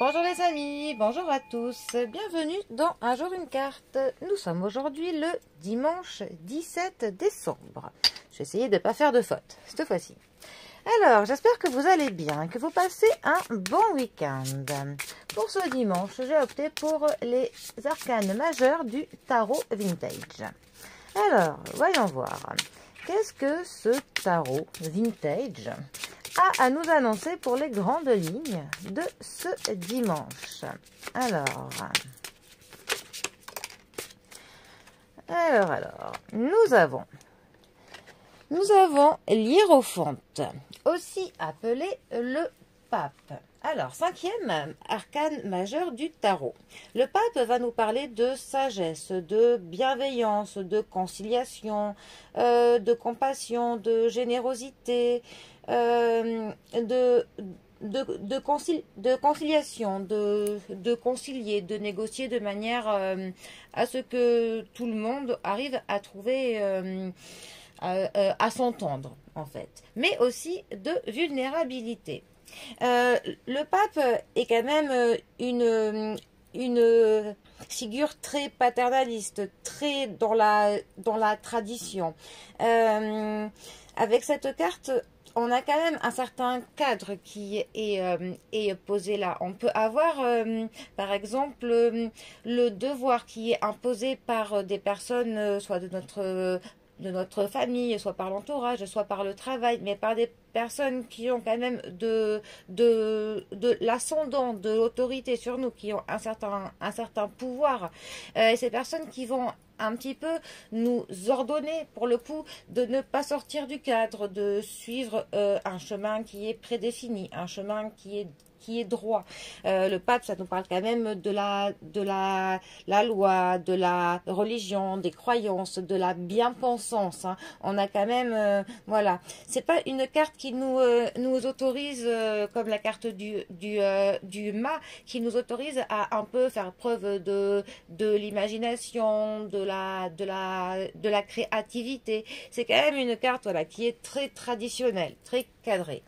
Bonjour les amis, bonjour à tous, bienvenue dans Un jour une carte. Nous sommes aujourd'hui le dimanche 17 décembre. Je vais essayer de ne pas faire de faute cette fois-ci. Alors, j'espère que vous allez bien, que vous passez un bon week-end. Pour ce dimanche, j'ai opté pour les arcanes majeures du tarot vintage. Alors, voyons voir. Qu'est-ce que ce tarot vintage a à nous annoncer pour les grandes lignes de ce dimanche? Alors, nous avons l'Hiérophante, aussi appelé le Pape. Alors, cinquième arcane majeur du tarot. Le Pape va nous parler de sagesse, de bienveillance, de conciliation, de compassion, de générosité, de conciliation, de concilier, de négocier de manière à ce que tout le monde arrive à trouver, à s'entendre en fait, mais aussi de vulnérabilité. Le pape est quand même une figure très paternaliste, très dans la tradition. Avec cette carte, on a quand même un certain cadre qui est posé là. On peut avoir, par exemple, le devoir qui est imposé par des personnes, soit de notre famille, soit par l'entourage, soit par le travail, mais par des personnes qui ont quand même de l'ascendant, de l'autorité sur nous, qui ont un certain pouvoir. Et ces personnes qui vont un petit peu nous ordonner, pour le coup, de ne pas sortir du cadre, de suivre un chemin qui est prédéfini, un chemin qui est droit. Le pape, ça nous parle quand même de la loi, de la religion, des croyances, de la bien-pensance. Hein. On a quand même, voilà. C'est pas une carte qui nous autorise, comme la carte du mât, qui nous autorise à un peu faire preuve de l'imagination, de la créativité. C'est quand même une carte, voilà, qui est très traditionnelle, très cadrée.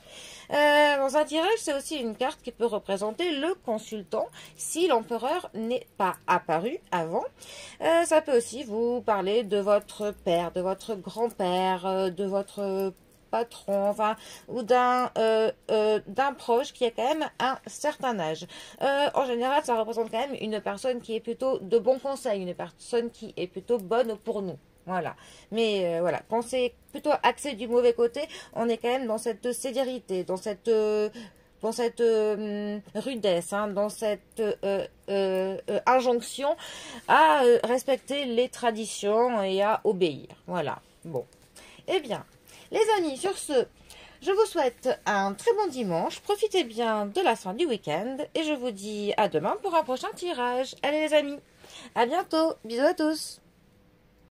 Dans un tirage, c'est aussi une carte qui peut représenter le consultant si l'empereur n'est pas apparu avant. Ça peut aussi vous parler de votre père, de votre grand-père, de votre patron, enfin, ou d'un proche qui a quand même un certain âge. En général, ça représente quand même une personne qui est plutôt de bons conseils, une personne qui est plutôt bonne pour nous. Voilà. Mais voilà, quand c'est plutôt axé du mauvais côté, on est quand même dans cette sévérité, dans cette rudesse, hein, dans cette injonction à respecter les traditions et à obéir. Voilà. Bon. Eh bien, les amis, sur ce, je vous souhaite un très bon dimanche. Profitez bien de la fin du week-end et je vous dis à demain pour un prochain tirage. Allez les amis, à bientôt. Bisous à tous.